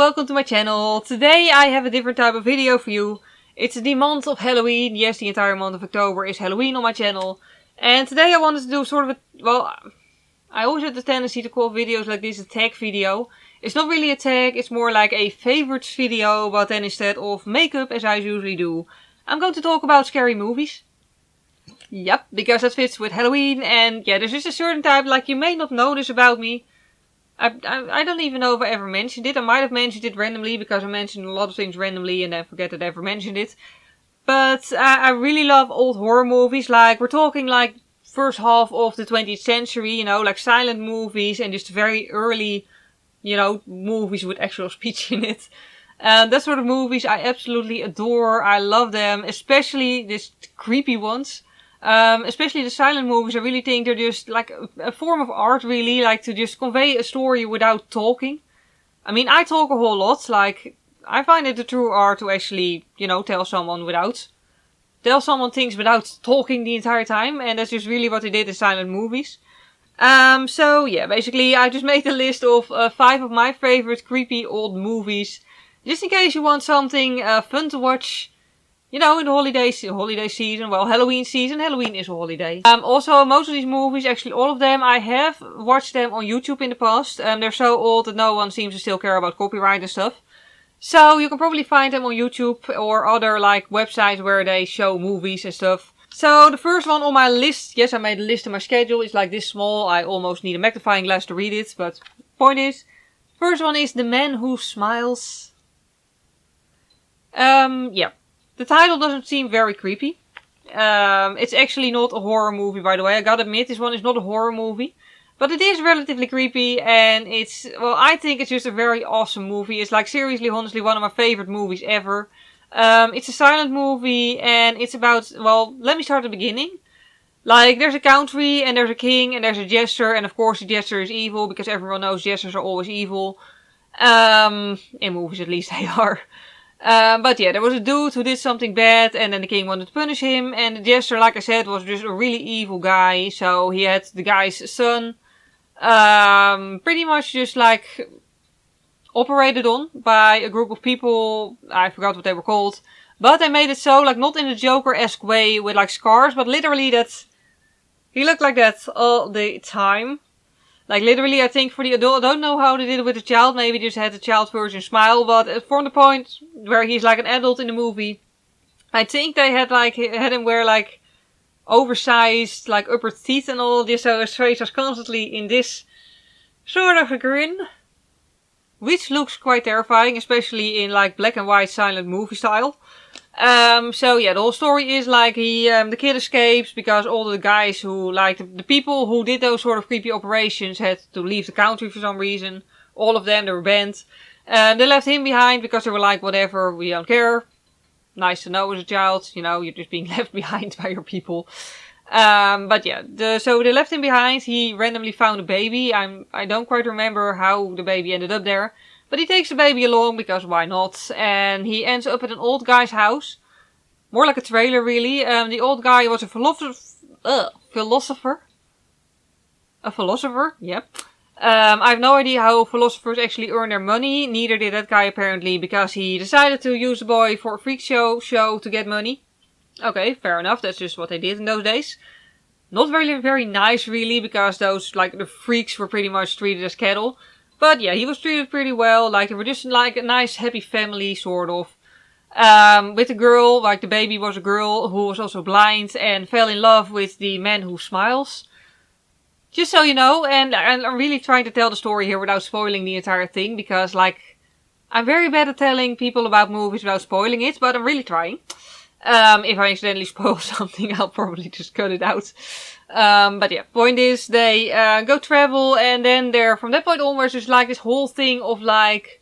welcome to my channel. Today I have a different type of video for you. It's the month of Halloween. Yes, the entire month of October is Halloween on my channel. And today I wanted to do sort of a, well, I always have the tendency to call videos like this a tag video. It's not really a tag, it's more like a favorites video, but then instead of makeup, as I usually do, I'm going to talk about scary movies. Yep, because that fits with Halloween, and yeah, there's just a certain type, like you may not know this about me. I don't even know if I ever mentioned it. I might have mentioned it randomly, because I mentioned a lot of things randomly and then forget that I ever mentioned it. But I really love old horror movies, like we're talking like first half of the 20th century, you know, like silent movies and just very early, you know, movies with actual speech in it. That sort of movies I absolutely adore. I love them, especially these creepy ones. Especially the silent movies, I really think they're just like a form of art, really, like to just convey a story without talking. I mean, I talk a whole lot, like, I find it a true art to actually, you know, tell someone things without talking the entire time, and that's just really what they did in silent movies. So yeah, basically I just made a list of 5 of my favorite creepy old movies, just in case you want something fun to watch. You know, in the holiday season, well, Halloween season. Halloween is a holiday. Also, most of these movies, actually all of them, I have watched them on YouTube in the past. They're so old that no one seems to still care about copyright and stuff. So, you can probably find them on YouTube or other, like, websites where they show movies and stuff. So, the first one on my list, yes, I made a list in my schedule, it's like this small. I almost need a magnifying glass to read it, but point is, first one is The Man Who Smiles. Yeah. The title doesn't seem very creepy. It's actually not a horror movie, by the way. I gotta admit, this one is not a horror movie. But it is relatively creepy, and it's, well, I think it's just a very awesome movie. It's like, seriously, honestly, one of my favorite movies ever. It's a silent movie, and it's about, well, let me start at the beginning. Like, there's a country, and there's a king, and there's a jester, and of course the jester is evil, because everyone knows jesters are always evil. In movies at least they are. But yeah, there was a dude who did something bad, and then the king wanted to punish him, and the jester, like I said, was just a really evil guy, so he had the guy's son, pretty much just like, operated on by a group of people. I forgot what they were called, but they made it so, like, not in a Joker-esque way with like scars, but literally that, he looked like that all the time. Like, literally, I think for the adult, I don't know how they did it with the child, maybe just had the child version smile, but from the point where he's like an adult in the movie, I think they had him wear like oversized, like, upper teeth and all this, so his face was constantly in this sort of a grin, which looks quite terrifying, especially in like black and white silent movie style. So yeah, the whole story is like the kid escapes because all the guys who, like, the people who did those sort of creepy operations had to leave the country for some reason. All of them, they were banned. They left him behind because they were like, whatever, we don't care. Nice to know as a child, you know, you're just being left behind by your people. But yeah, so they left him behind. He randomly found a baby. I don't quite remember how the baby ended up there. But he takes the baby along, because why not? And he ends up at an old guy's house. More like a trailer, really. The old guy was a philosopher. A philosopher, yep. I have no idea how philosophers actually earn their money. Neither did that guy, apparently, because he decided to use the boy for a freak show to get money. Okay, fair enough. That's just what they did in those days. Not very, very nice, really, because those, like, the freaks were pretty much treated as cattle. But yeah, he was treated pretty well, like, they were just like a nice happy family, sort of. With a girl, like the baby was a girl who was also blind and fell in love with the man who smiles. Just so you know, and I'm really trying to tell the story here without spoiling the entire thing, because, like, I'm very bad at telling people about movies without spoiling it, but I'm really trying. If I accidentally spoil something, I'll probably just cut it out. But yeah, point is, they go travel, and then from that point onwards, there's like this whole thing of like,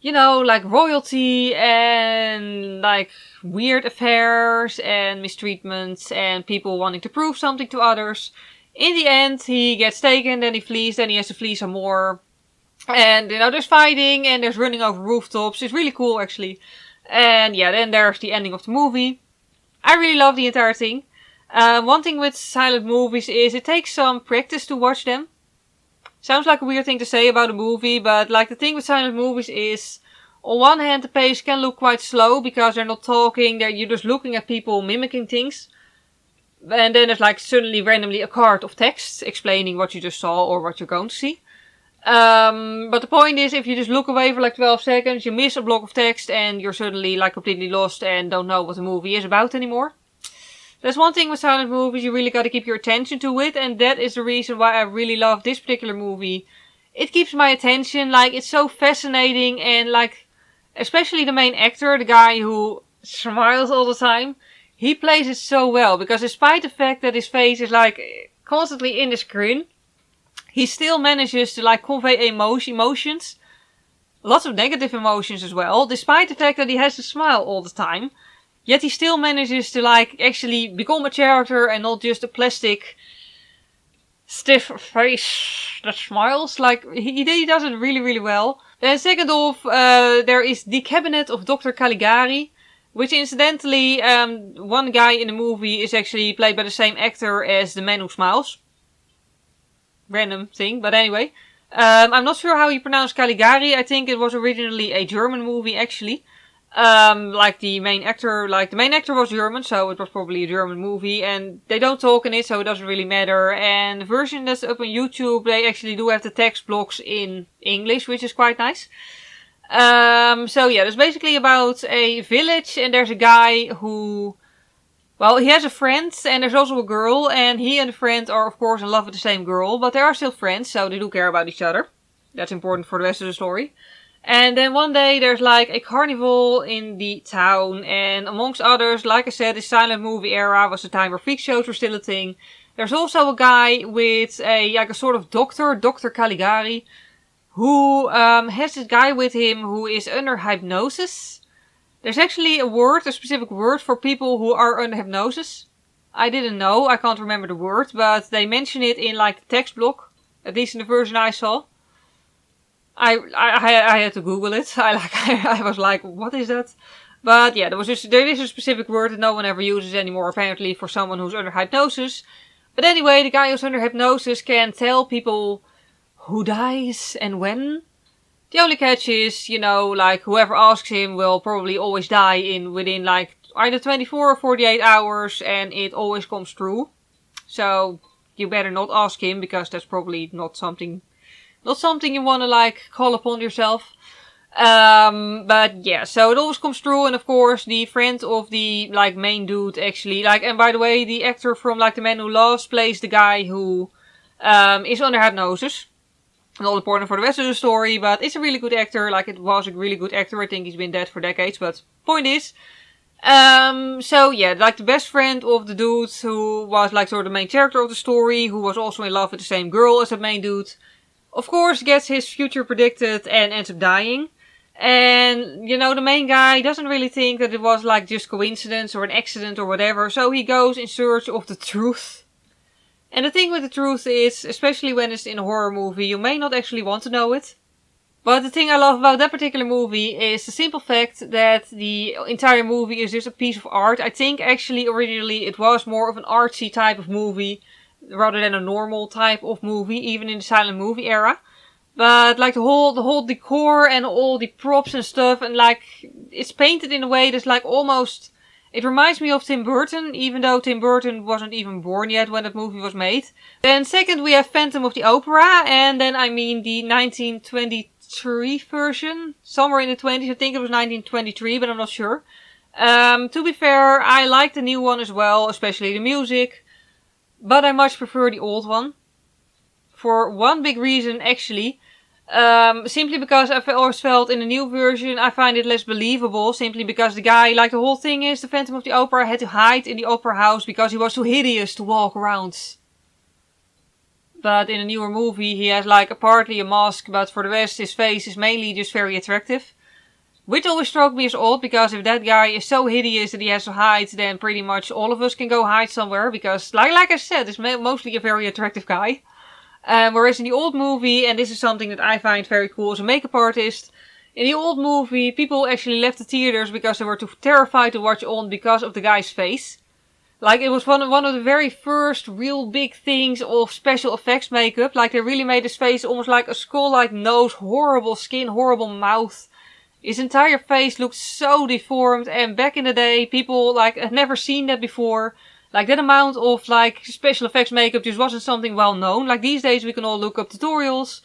you know, like royalty and like weird affairs and mistreatments and people wanting to prove something to others. In the end, he gets taken, then he flees, then he has to flee some more. And, you know, there's fighting and there's running over rooftops. It's really cool, actually. And yeah, then there's the ending of the movie. I really love the entire thing. One thing with silent movies is it takes some practice to watch them. Sounds like a weird thing to say about a movie, but like the thing with silent movies is, on one hand the pace can look quite slow because they're not talking, you're just looking at people mimicking things. And then there's like suddenly randomly a card of text explaining what you just saw or what you're going to see. But the point is, if you just look away for like 12 seconds, you miss a block of text and you're suddenly like completely lost and don't know what the movie is about anymore. That's one thing with silent movies, you really gotta keep your attention to it, and that is the reason why I really love this particular movie. It keeps my attention, like, it's so fascinating, and like, especially the main actor, the guy who smiles all the time, he plays it so well, because despite the fact that his face is like constantly in the screen, he still manages to like convey emotions, lots of negative emotions as well, despite the fact that he has to smile all the time. Yet he still manages to like actually become a character and not just a plastic stiff face that smiles. Like he does it really, really well. Then second off, there is The Cabinet of Dr. Caligari, which incidentally, one guy in the movie is actually played by the same actor as the man who smiles. Random thing, but anyway. I'm not sure how you pronounce Caligari. I think it was originally a German movie actually. Like the main actor was German, so it was probably a German movie, and they don't talk in it, so it doesn't really matter. And the version that's up on YouTube, they actually do have the text blocks in English, which is quite nice. So yeah, it's basically about a village, and there's a guy who, well, he has a friend, and there's also a girl, and he and the friend are of course in love with the same girl, but they are still friends, so they do care about each other. That's important for the rest of the story. And then one day there's like a carnival in the town, and amongst others, like I said, the silent movie era was the time where freak shows were still a thing. There's also a guy with a sort of Dr. Caligari, who has this guy with him who is under hypnosis. There's actually a specific word for people who are under hypnosis. I didn't know, I can't remember the word, but they mention it in like the text block, at least in the version I saw. I had to Google it. I was like, what is that? But yeah, there is a specific word that no one ever uses anymore, apparently, for someone who's under hypnosis. But anyway, the guy who's under hypnosis can tell people who dies and when. The only catch is, like whoever asks him will probably always die within like either 24 or 48 hours, and it always comes true. So you better not ask him, because that's probably not something you want to like call upon yourself. But yeah, so it always comes true, and of course the friend of the like main dude actually, like, and by the way, the actor from like The Man Who Loves plays the guy who is under hypnosis. Not important for the rest of the story, but it's a really good actor. Like, it was a really good actor. I think he's been dead for decades, but point is, so yeah, like the best friend of the dude who was like sort of the main character of the story, who was also in love with the same girl as the main dude, of course gets his future predicted and ends up dying. And, the main guy doesn't really think that it was like just coincidence or an accident or whatever, so he goes in search of the truth. And the thing with the truth is, especially when it's in a horror movie, you may not actually want to know it. But the thing I love about that particular movie is the simple fact that the entire movie is just a piece of art. I think actually originally it was more of an artsy type of movie rather than a normal type of movie, even in the silent movie era. But like the whole decor and all the props and stuff, and like it's painted in a way that's like almost, it reminds me of Tim Burton, even though Tim Burton wasn't even born yet when that movie was made. Then second we have Phantom of the Opera, and then I mean the 1923 version, somewhere in the 20s, I think it was 1923, but I'm not sure. To be fair, I like the new one as well, especially the music, but I much prefer the old one. For one big reason actually. Simply because I've always felt in the new version I find it less believable, simply because the guy, like the whole thing is, the Phantom of the Opera had to hide in the opera house because he was too hideous to walk around. But in the newer movie he has like partly a mask, but for the rest his face is mainly just very attractive. Which always struck me as odd, because if that guy is so hideous that he has to hide, then pretty much all of us can go hide somewhere, because like I said, he's mostly a very attractive guy. Whereas in the old movie, and this is something that I find very cool as a makeup artist, in the old movie people actually left the theaters because they were too terrified to watch on because of the guy's face. Like, it was one of the very first real big things of special effects makeup. Like, they really made his face almost like a skull-like nose, horrible skin, horrible mouth. His entire face looked so deformed, and back in the day, people, like, had never seen that before. Like, that amount of, like, special effects makeup just wasn't something well known. Like, these days we can all look up tutorials.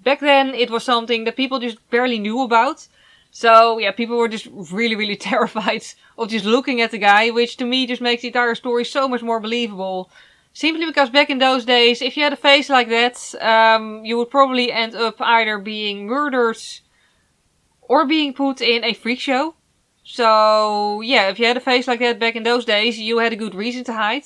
Back then, it was something that people just barely knew about. So, yeah, people were just really, really terrified of just looking at the guy, which to me just makes the entire story so much more believable. Simply because back in those days, if you had a face like that, you would probably end up either being murdered or being put in a freak show. So, yeah, if you had a face like that back in those days, you had a good reason to hide.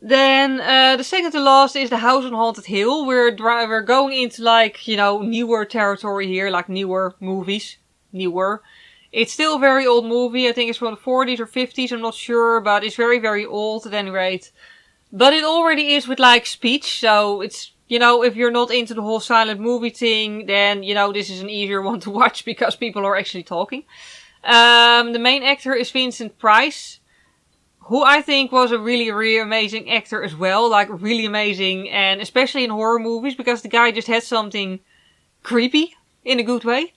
Then, the second to last is the House on Haunted Hill. We're going into, like, you know, newer territory here, like newer movies. Newer. It's still a very old movie. I think it's from the 40s or 50s, I'm not sure, but it's very, very old at any rate. But it already is with, like, speech, so it's, you know, if you're not into the whole silent movie thing, then, you know, this is an easier one to watch because people are actually talking. The main actor is Vincent Price, who I think was a really, really amazing actor as well. Like, really amazing, and especially in horror movies, because the guy just had something creepy in a good way.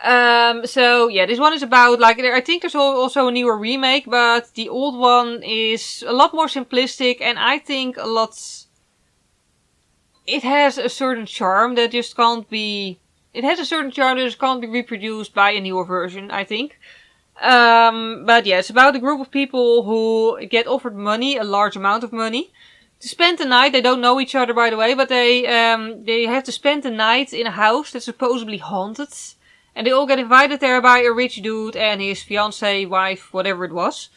So yeah, this one is about, like, I think there's also a newer remake, but the old one is a lot more simplistic, and I think it has a certain charm that just can't be, reproduced by a newer version, I think. But yeah, it's about a group of people who get offered money, a large amount of money, to spend the night. They don't know each other, by the way, but they have to spend the night in a house that's supposedly haunted. And they all get invited there by a rich dude and his fiancée, wife, whatever it was.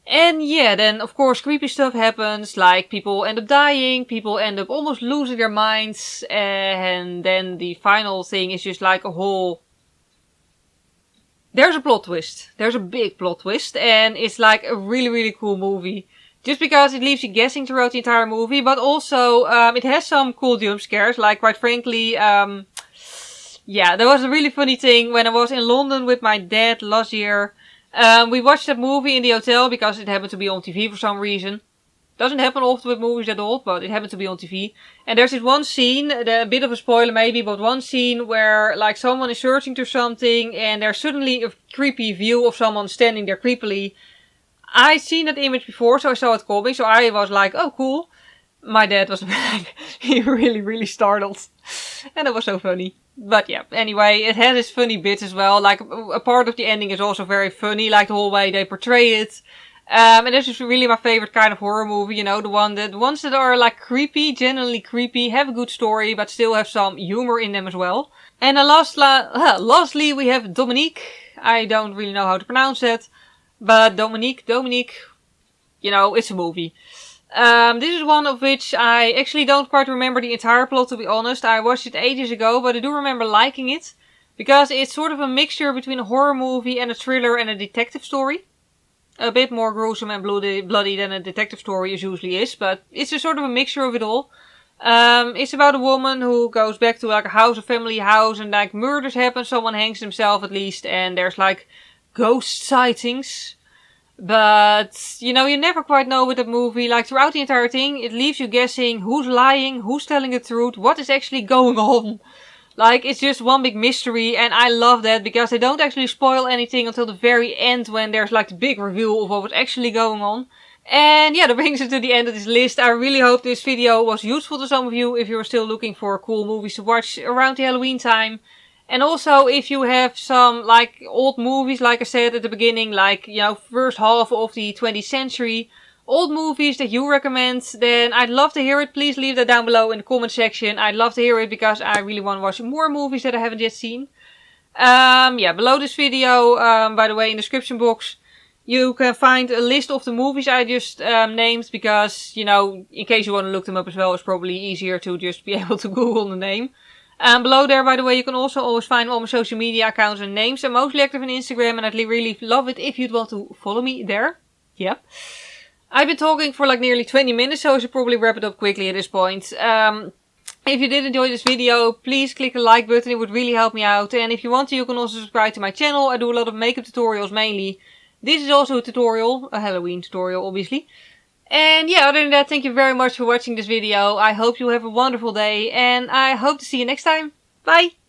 And yeah, then of course creepy stuff happens, like people end up dying, people end up almost losing their minds, and then the final thing is just like a whole... There's a plot twist. There's a big plot twist, and it's like a really, really cool movie. Just because it leaves you guessing throughout the entire movie, but also it has some cool jump scares, like quite frankly... Yeah, that was a really funny thing when I was in London with my dad last year. We watched that movie in the hotel because it happened to be on TV for some reason. Doesn't happen often with movies that old, but it happened to be on TV. And there's this one scene, a bit of a spoiler maybe, but one scene where like someone is searching through something and there's suddenly a creepy view of someone standing there creepily. I'd seen that image before, so I saw it coming, so I was like, oh cool. My dad was like, he really, really startled. And it was so funny. But yeah, anyway, it has its funny bits as well. Like, a part of the ending is also very funny, like the whole way they portray it. And this is really my favorite kind of horror movie, you know, the ones that are like creepy, genuinely creepy, have a good story, but still have some humor in them as well. And lastly, we have Dominique. I don't really know how to pronounce that, but Dominique, you know, it's a movie. This is one of which I actually don't quite remember the entire plot, to be honest. I watched it ages ago, but I do remember liking it. Because it's sort of a mixture between a horror movie and a thriller and a detective story. A bit more gruesome and bloody than a detective story usually is, but it's a sort of a mixture of it all. It's about a woman who goes back to like a family house, and like murders happen, someone hangs himself at least, and there's like ghost sightings. But, you know, you never quite know with that movie. Like, throughout the entire thing, it leaves you guessing who's lying, who's telling the truth, what is actually going on. Like, it's just one big mystery, and I love that, because they don't actually spoil anything until the very end, when there's, like, the big reveal of what was actually going on. And yeah, that brings us to the end of this list. I really hope this video was useful to some of you, if you're still looking for cool movies to watch around the Halloween time. And also, if you have some, like, old movies, like I said at the beginning, like, you know, first half of the 20th century, old movies that you recommend, then I'd love to hear it. Please leave that down below in the comment section. I'd love to hear it, because I really want to watch more movies that I haven't yet seen. Yeah, below this video, by the way, in the description box, you can find a list of the movies I just named, because, you know, in case you want to look them up as well, it's probably easier to just be able to Google the name. Below there, by the way, you can also always find all my social media accounts and names. I'm mostly active on Instagram, and I'd really love it if you'd want to follow me there. Yep. I've been talking for like nearly 20 minutes, so I should probably wrap it up quickly at this point. If you did enjoy this video, please click the like button, it would really help me out. And if you want to, you can also subscribe to my channel. I do a lot of makeup tutorials mainly. This is also a tutorial, a Halloween tutorial obviously. And yeah, other than that, thank you very much for watching this video. I hope you have a wonderful day and I hope to see you next time. Bye!